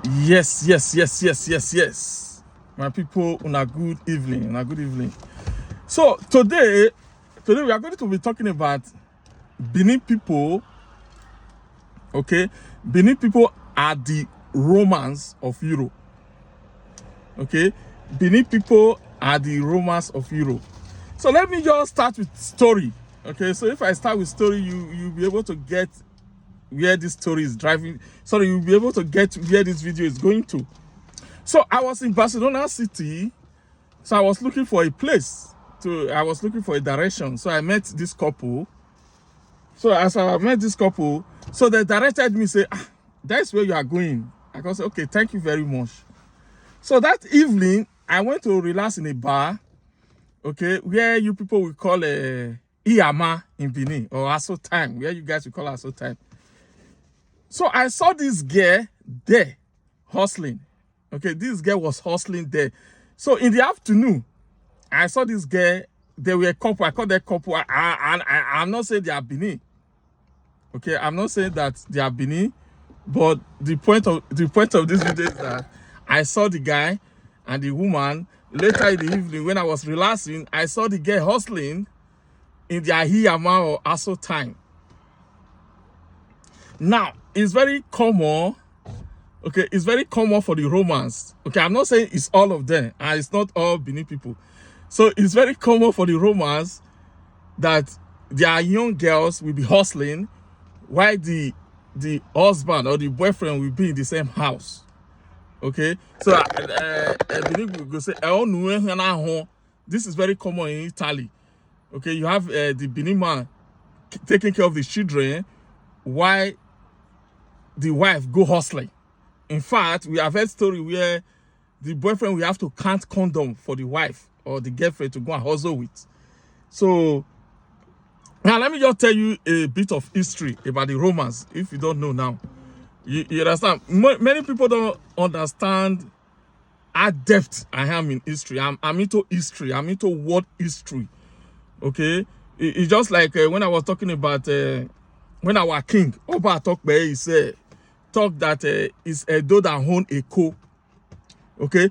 Yes. My people, on a good evening. So today we are going to be talking about Bini people. Okay, Bini people are the Romans of Europe. Okay, Bini people are the Romans of Europe. So let me just start with story. Okay, so if I start with story, you'll be able to get where this story is driving. Sorry, you'll be able to get where this video is going to. So I was in Barcelona city. So I was looking for a place I was looking for a direction. So I met this couple. So as I met this couple, so they directed me, say, that's where you are going. I can say, okay, thank you very much. So that evening, I went to relax in a bar, okay, where you people will call Iyama in Bini, or Aso time, where you guys will call Aso time. So I saw this girl there hustling. Okay, this girl was hustling there. So in the afternoon, I saw this girl. They were a couple. I called that couple. I'm not saying they are Bini. Okay, I'm not saying that they are Bini, but the point of this video is that I saw the guy and the woman later in the evening when I was relaxing. I saw the girl hustling in their Hiyama or Aso time. Now it's very common. Okay, it's very common for the Romans. Okay, I'm not saying it's all of them, and it's not all Bini people. So it's very common for the Romans that their young girls will be hustling while the husband or the boyfriend will be in the same house. Okay, so Bini will go say, this is very common in Italy. Okay, you have the Bini man taking care of the children while the wife go hustling. In fact, we have heard story where the boyfriend will have to count condom for the wife or the girlfriend to go and hustle with. So now let me just tell you a bit of history about the Romans. If you don't know now, you understand. Many people don't understand how depth I am in history. I'm into history. I'm into world history. Okay, it's just like when I was talking about when our king Oba Tokbe he said. Talk that is a do that own a co. Okay,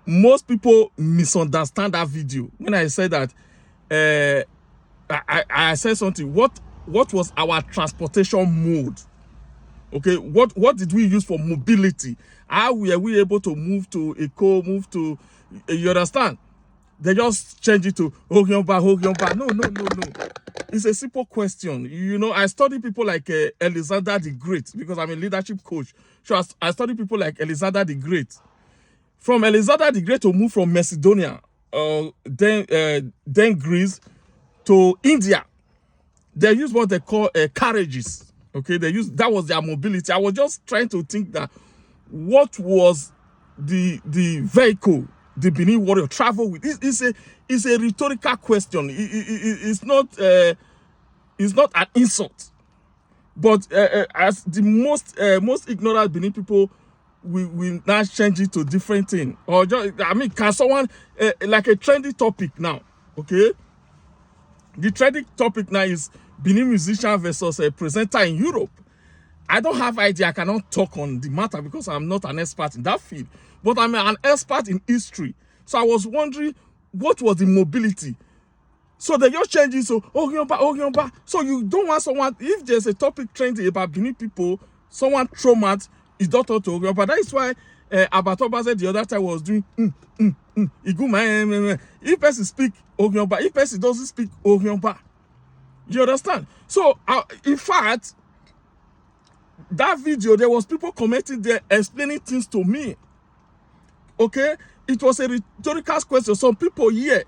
most people misunderstand that video when I said that I said something. What was our transportation mode? Okay, what did we use for mobility? How were we able to move to Eco, move to you understand? They just change it to Hogyonba. No. It's a simple question. You know, I study people like Alexander the Great because I'm a leadership coach. So I study people like Alexander the Great. From Alexander the Great to move from Macedonia, then Greece to India, they use what they call carriages. Okay, that was their mobility. I was just trying to think that what was the vehicle the Bini warrior travel with. It's a rhetorical question. It's not an insult. But as the most ignorant Bini people, we now change it to different thing. Or just, can someone like a trendy topic now? Okay, the trending topic now is Bini musician versus a presenter in Europe. I don't have idea. I cannot talk on the matter because I'm not an expert in that field. But I'm an expert in history. So I was wondering what was the mobility. So they just change it. So Hogyonba. So you don't want someone, if there's a topic trending about Bini people, someone throw out his daughter to Hogyonba. That is why Abatoba said the other time was doing if person speak Hogyonba, if person doesn't speak Hogyonba. You understand? So in fact, that video, there was people commenting there explaining things to me. Okay, it was a rhetorical question. Some people here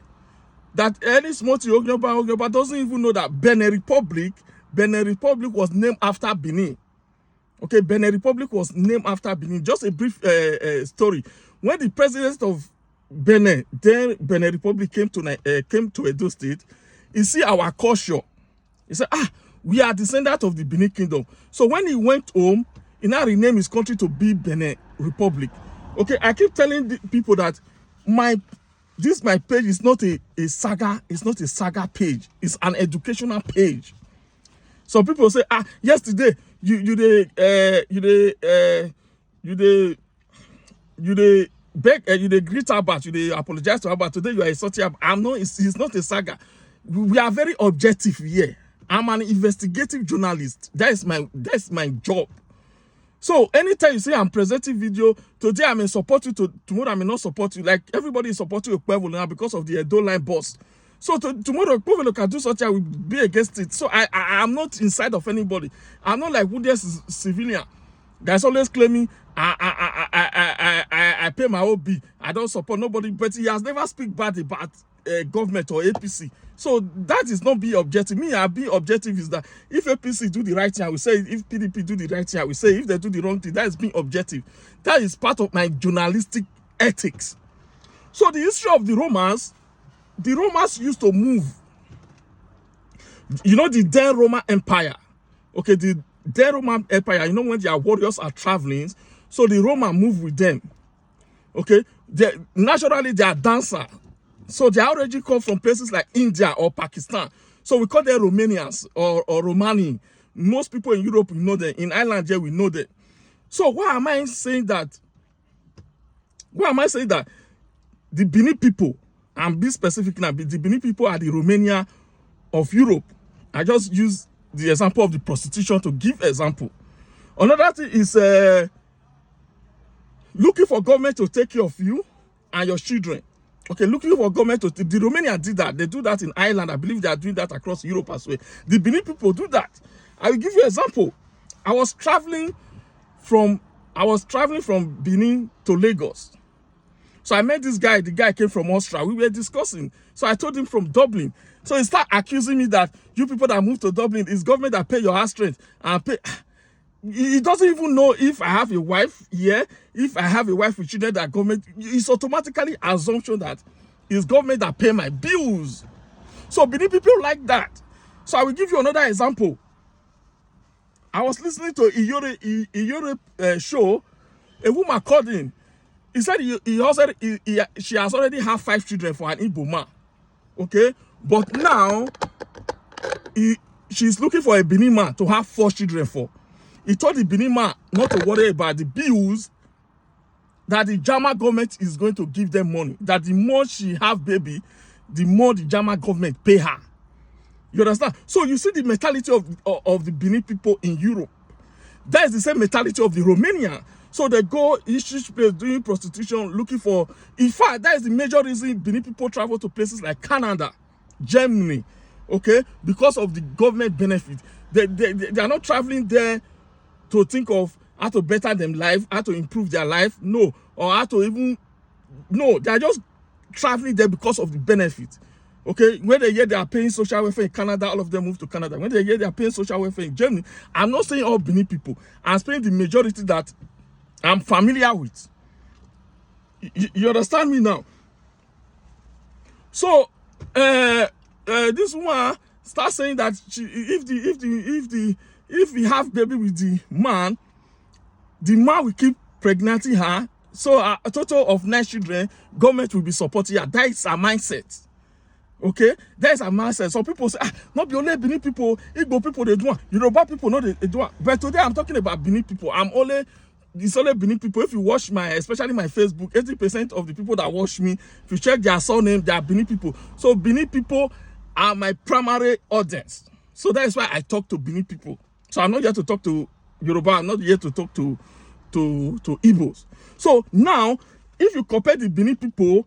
that any small Hogyonba doesn't even know that Benin Republic was named after Benin. Okay, Benin Republic was named after Benin. Just a brief story. When the president of Benin, then Benin Republic came to Edo State, he see our culture. He said, we are descendants of the Benin Kingdom. So when he went home, he now renamed his country to be Benin Republic. Okay, I keep telling the people that my page is not a saga. It's not a saga page. It's an educational page. So people say, yesterday you you dey beg, you dey greet Albert, you dey apologize to Albert. Today you are insulting Albert. I'm not. It's not a saga. We are very objective here. I'm an investigative journalist. That's my job. So anytime you say I'm presenting video, today I may support you, tomorrow I may not support you. Like everybody is supporting Okpebholo now because of the Edo line boss. So tomorrow Okpebholo can do something, I will be against it. So I'm not inside of anybody. I'm not like Woodies civilian that's always claiming I pay my OB. I don't support nobody, but he has never speak bad about government or APC. So that is not be objective. Me, I be objective is that if APC do the right thing, I will say it. If PDP do the right thing, I will say it. If they do the wrong thing, that is being objective. That is part of my journalistic ethics. So the history of the Romans used to move. You know the then Roman Empire. Okay, the Roman Empire, you know when their warriors are traveling, so the Roman move with them. Okay, naturally they are dancer. So they already come from places like India or Pakistan. So we call them Romanians or Romani. Most people in Europe, we know them. In Ireland here, we know them. So why am I saying that? Why am I saying that the Bini people, and be specific now, the Bini people are the Romania of Europe. I just use the example of the prostitution to give example. Another thing is looking for government to take care of you and your children. Okay, looking for government to... The Romanians did that. They do that in Ireland. I believe they are doing that across Europe as well. The Benin people do that. I will give you an example. I was traveling from Benin to Lagos. So I met this guy. The guy came from Austria. We were discussing. So I told him from Dublin. So he started accusing me that you people that moved to Dublin, it's government that pay your house rent and pay... He doesn't even know if I have a wife here, if I have a wife with children that government, it's automatically assumption that it's government that pay my bills. So Benin people like that. So I will give you another example. I was listening to Iyore show. A woman called in. He said she has already had 5 children for an Igbo man. Okay? But now, she's looking for a Benin man to have 4 children for. He told the Benin man not to worry about the bills, that the German government is going to give them money. That the more she have baby, the more the German government pay her. You understand? So you see the mentality of the Benin people in Europe. That is the same mentality of the Romanian. So they go each place doing prostitution, looking for... In fact, that is the major reason Benin people travel to places like Canada, Germany, okay? Because of the government benefit. They are not traveling there to think of how to better them life, how to improve their life, no. Or how to even... No, they are just traveling there because of the benefit. Okay, when they hear they are paying social welfare in Canada, all of them move to Canada. When they hear they are paying social welfare in Germany, I'm not saying all Benin people. I'm saying the majority that I'm familiar with. You understand me now? So, this woman starts saying that if we have baby with the man will keep pregnanting her. So a total of 9 children, government will be supporting her. That is her mindset. Okay, that is a mindset. Some people say, not be only Benin people, Igbo people they do it. Yoruba people know they do it. But today I'm talking about Benin people. It's only Benin people. If you watch especially my Facebook, 80% of the people that watch me, if you check their surname, they are Benin people. So Benin people are my primary audience. So that is why I talk to Benin people. So I'm not here to talk to Yoruba. I'm not here to talk to Igbos. So now, if you compare the Benin people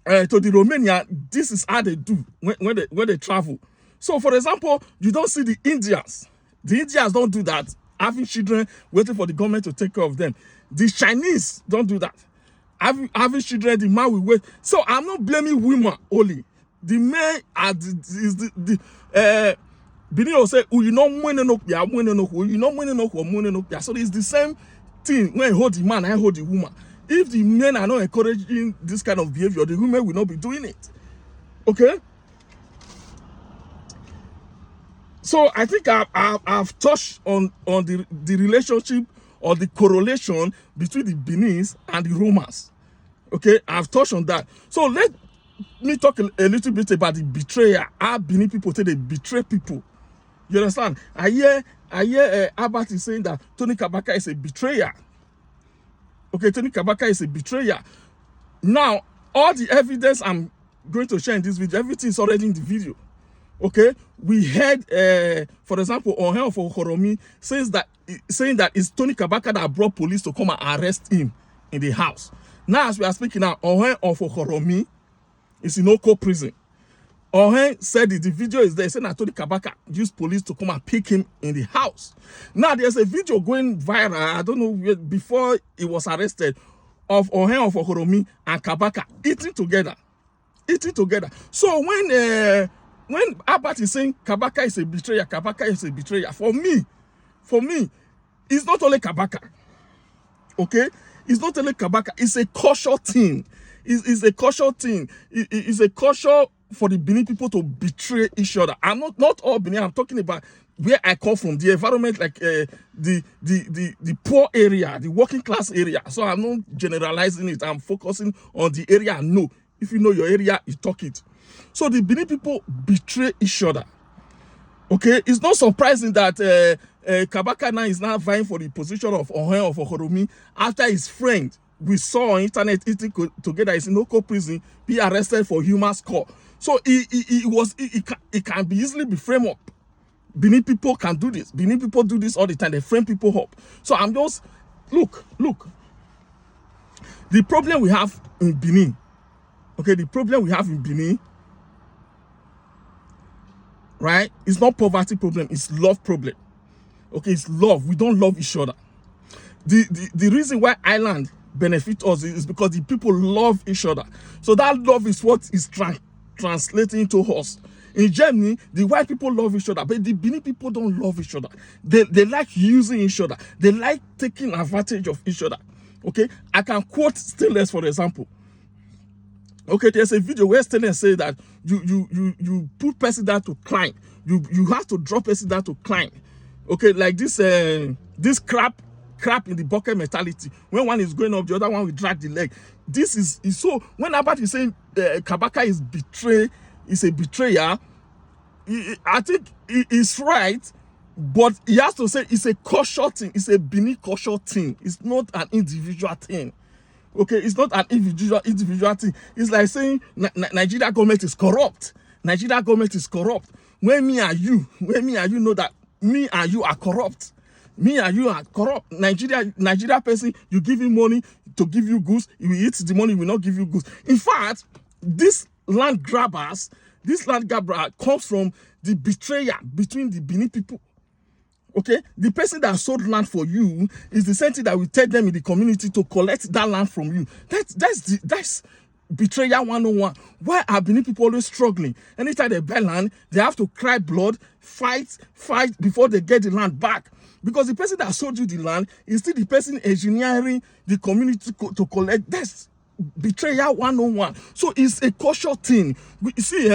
to the Romania, this is how they do when they travel. So, for example, you don't see the Indians. The Indians don't do that, having children, waiting for the government to take care of them. The Chinese don't do that. Having children, the man will wait. So, I'm not blaming women only. The men are Bini will say, you know, so it's the same thing when you hold the man, I hold the woman. If the men are not encouraging this kind of behavior, the women will not be doing it. Okay? So I think I've touched on the relationship or the correlation between the Benis and the Romans. Okay? I've touched on that. So let me talk a little bit about the betrayer. How Benin people say they betray people. You understand? I hear Albert is saying that Tony Kabaka is a betrayer. Okay, Tony Kabaka is a betrayer. Now, all the evidence I'm going to share in this video, everything is already in the video. Okay, we heard, for example, Ohen of Okoromi saying that it's Tony Kabaka that brought police to come and arrest him in the house. Now, as we are speaking now, Ohen of Okoromi is in Oko prison. Ohen said the video is there, saying that Tony Kabaka used police to come and pick him in the house. Now, there's a video going viral, I don't know, before he was arrested, of Ohen of Okoromi and Kabaka eating together. So when Albert is saying Kabaka is a betrayer, for me, it's not only Kabaka. Okay? It's not only Kabaka, it's a culture thing. It's a culture thing. It's a culture for the Bini people to betray each other. I'm not all Bini, I'm talking about where I come from, the environment, like the poor area, the working class area. So I'm not generalizing it, I'm focusing on the area I know. If you know your area, you talk it. So the Bini people betray each other. Okay, it's not surprising that Kabaka now is now vying for the position of Ohen of Okoromi after his friend we saw on internet eating together is in Oko prison, be arrested for human score. So it can be easily be framed up. Bini people can do this. Bini people do this all the time. They frame people up. So I'm just look. The problem we have in Bini. Okay, the problem we have in Bini, right? It's not poverty problem, it's love problem. Okay, it's love. We don't love each other. The reason why island benefit us is because the people love each other. So that love is what is translating to us. In Germany, the white people love each other, but the Bini people don't love each other. They like using each other. They like taking advantage of each other. Okay, I can quote Stainless for example. Okay, there's a video where Stainless say that you put person down to climb. You have to drop person down to climb. Okay, like this crap in the bucket mentality. When one is going up, the other one will drag the leg. This is so. When Albert is saying Kabaka is a betrayer, I think he's right, but he has to say it's a culture thing. It's a Bini culture thing. It's not an individual thing. Okay, it's not an individual thing. It's like saying Nigeria government is corrupt. Nigeria government is corrupt. When me and you know that me and you are corrupt. Me and you are corrupt. Nigeria person, you give him money to give you goods, he will eat the money, he will not give you goods. In fact, this land grabber comes from the betrayer between the Bini people. Okay, the person that sold land for you is the same thing that will take them in the community to collect that land from you. That's betrayer 101. Why are Bini people always struggling? Anytime they buy land, they have to cry blood, fight before they get the land back. Because the person that sold you the land is still the person engineering the community to collect. That's betrayer 101. So it's a cultural thing. You see,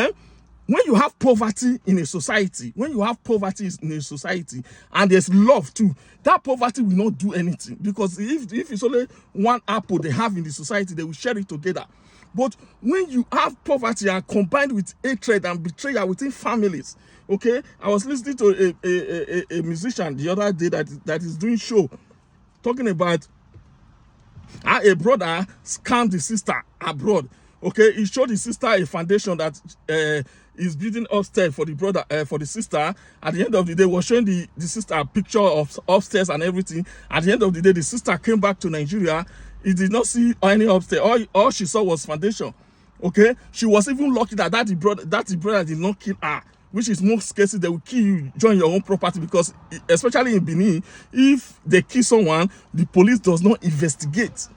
when you have poverty in a society, and there's love too, that poverty will not do anything. Because if it's only one apple they have in the society, they will share it together. But when you have poverty and combined with hatred and betrayal within families, okay, I was listening to a musician the other day that is doing show, talking about how a brother scammed the sister abroad. Okay, he showed the sister a foundation that is building upstairs for the brother, for the sister. At the end of the day, was showing the sister a picture of upstairs and everything. At the end of the day, the sister came back to Nigeria. He did not see any upstairs. All she saw was foundation. Okay, she was even lucky that the brother did not kill her, which is most cases they will kill you, join your own property, because especially in Benin, if they kill someone, the police does not investigate.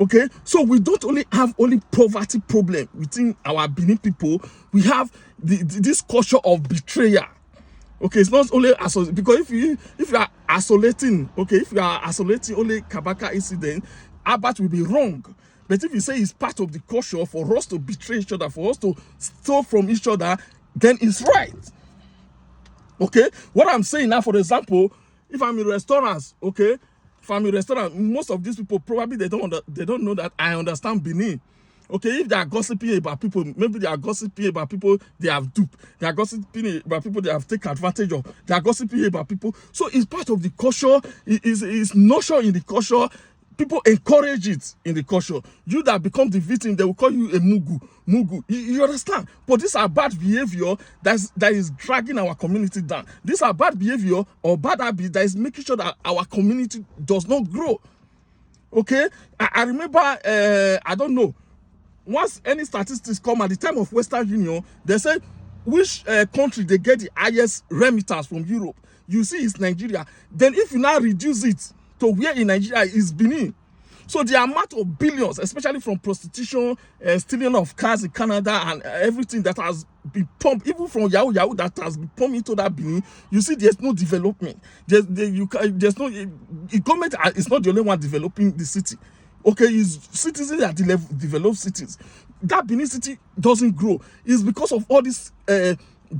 Okay, so we don't only have poverty problem within our Benin people, we have this culture of betrayal. Okay, it's not only because if you are isolating, okay, if you are isolating only Kabaka incident, Albert will be wrong. But if you say it's part of the culture for us to betray each other, for us to steal from each other, then it's right. Okay, what I'm saying now, for example, if I'm in restaurants, okay, if I'm in restaurant, most of these people probably they don't know that I understand Benin. Okay, if they are gossiping about people, maybe they are gossiping about people they have duped. They are gossiping about people they have taken advantage of. They are gossiping about people. So it's part of the culture. It's nurture in the culture people encourage it in the culture. You that become the victim, they will call you a mugu. You understand? But these are bad behavior that is dragging our community down. These are bad behavior or bad habits that is making sure that our community does not grow. Okay? I remember, I don't know, once any statistics come at the time of Western Union, they say which country they get the highest remittance from Europe. You see it's Nigeria. Then if you now reduce it to where in Nigeria is Bini. So the amount of billions, especially from prostitution, stealing of cars in Canada and everything that has been pumped, even from Yahoo that has been pumped into that Bini, you see there's no development. There's no, the government is not the only one developing the city. Okay, it's citizens that develop cities. That Benin city doesn't grow. It's because of all this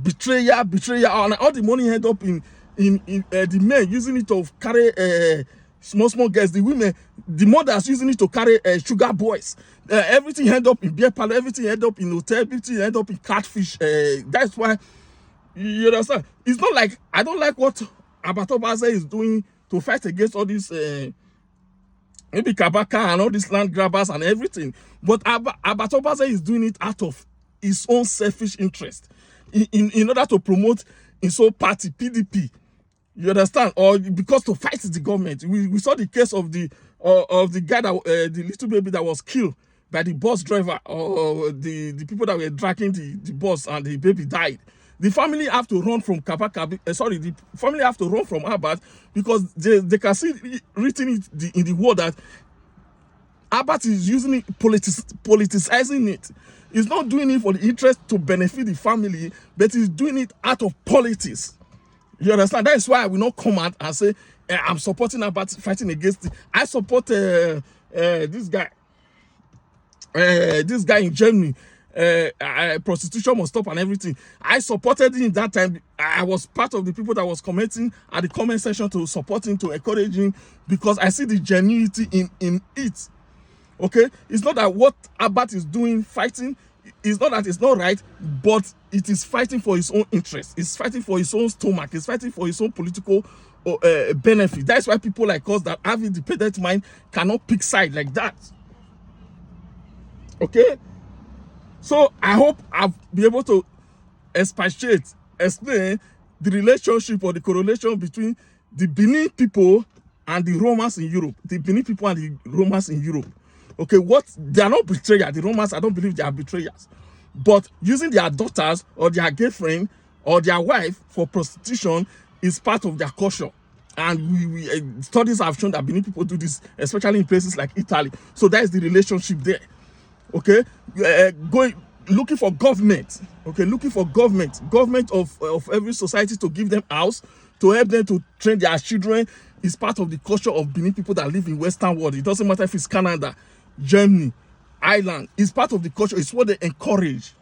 betrayal, and all the money end up in the men using it to carry small girls, the women, the mothers using it to carry sugar boys. Everything end up in beer parlor, everything end up in hotel, everything end up in catfish. That's why, you understand? It's not like, I don't like what Abatobaze is doing to fight against all these maybe Kabaka and all these land grabbers and everything. But Abatobaze is doing it out of his own selfish interest in order to promote his own party, PDP. You understand? Or because to fight the government. We saw the case of the guy that the little baby that was killed by the bus driver, or the people that were dragging the bus, and the baby died. The family have to run from Kabaka. The family have to run from Abat because they can see written in the word that Abat is using it, politicizing it. He's not doing it for the interest to benefit the family, but he's doing it out of politics. You understand? That is why I will not come out and say I'm supporting Abat fighting against it. I support this guy in Germany. Prostitution must stop and everything. I supported him that time. I was part of the people that was commenting at the comment section to support him, to encourage him, because I see the genuinity in it. Okay, it's not that what Abat is doing, fighting, it's not that it's not right, but it is fighting for his own interest. It's fighting for his own stomach. It's fighting for his own political benefit. That's why people like us that have independent mind cannot pick side like that. Okay. So I hope I'll be able to explain the relationship or the correlation between the Bini people and the Romans in Europe. The Bini people and the Romans in Europe. Okay, they are not betrayers. The Romans, I don't believe they are betrayers. But using their daughters or their girlfriend or their wife for prostitution is part of their culture. And studies have shown that Bini people do this, especially in places like Italy. So that is the relationship there. Okay, looking for government. Okay, looking for government of every society to give them house, to help them to train their children is part of the culture of Benin people that live in Western world. It doesn't matter if it's Canada, Germany, Ireland. It's part of the culture. It's what they encourage.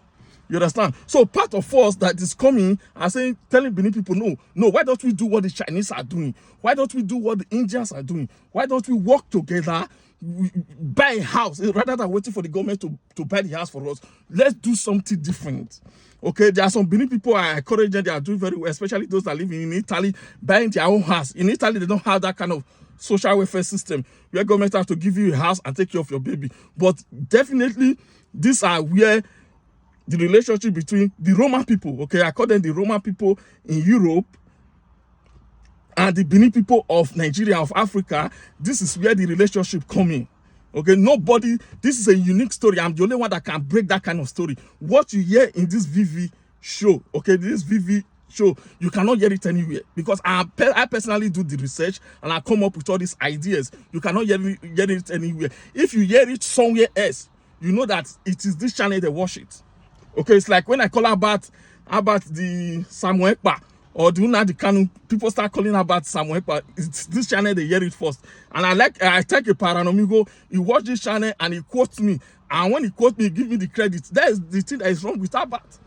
You understand? So part of us that is coming and saying, telling Benin people, no, why don't we do what the Chinese are doing? Why don't we do what the Indians are doing? Why don't we work together, buy a house, rather than waiting for the government to buy the house for us? Let's do something different. Okay, there are some Benin people I encourage them, they are doing very well, especially those that live in Italy, buying their own house. In Italy, they don't have that kind of social welfare system where government have to give you a house and take care of your baby. But definitely, these are where the relationship between the Roma people, okay, I call them the Roma people in Europe, and the Bini people of Nigeria, of Africa, this is where the relationship come in. Okay, nobody, this is a unique story. I'm the only one that can break that kind of story. What you hear in this VV show, okay, this VV show, you cannot hear it anywhere, because I personally do the research and I come up with all these ideas. You cannot hear it anywhere. If you hear it somewhere else, you know that it is this channel they watch it. Okay, it's like when I call about the Samuel Ekpa or the Nnamdi Kanu, people start calling about Samuel Ekpa. It's this channel they hear it first. And I take a paranomigo, he watch this channel and he quotes me. And when he quotes me, he give me the credit. That is the thing that is wrong with Abat.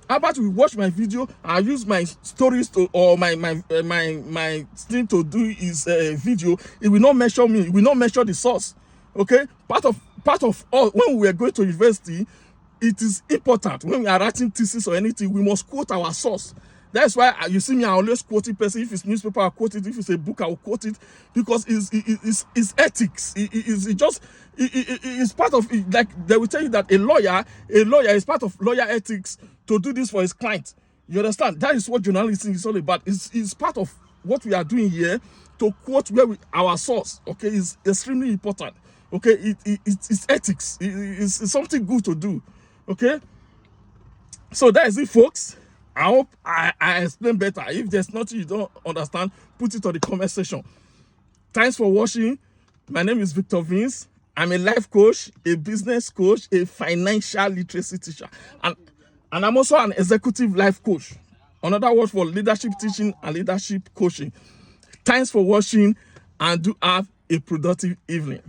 Abat will watch my video and use my stories to, or my thing to do his video. He will not measure me. He will not measure the source. Okay, part of all, when we are going to university, it is important when we are writing thesis or anything, we must quote our source. That's why you see me, I always quote it person. If it's newspaper, I quote it. If it's a book, I will quote it, because it's ethics. It's part of it. Like they will tell you that a lawyer is part of lawyer ethics to do this for his client. You understand? That is what journalism is all about. It's part of what we are doing here, to quote our source. Okay, is extremely important. Okay, it's ethics. It's something good to do. Okay, so that is it, folks. I hope I explain better. If there's nothing you don't understand, put it on the comment section. Thanks for watching. My name is Victor Vince. I'm a life coach, a business coach, a financial literacy teacher, and I'm also an executive life coach. Another word for leadership teaching and leadership coaching. Thanks for watching, and do have a productive evening.